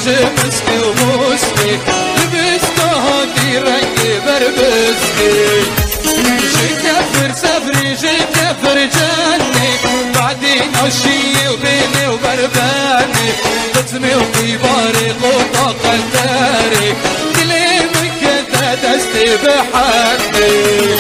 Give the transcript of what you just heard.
مسكي ومسكي لبسته هادي رنقي بربسكي شكفر سفري شكفر جني بعدين عشي وبيني وبرباني قسمي وطيباري قطة قداري كلمة كذا دستي بحني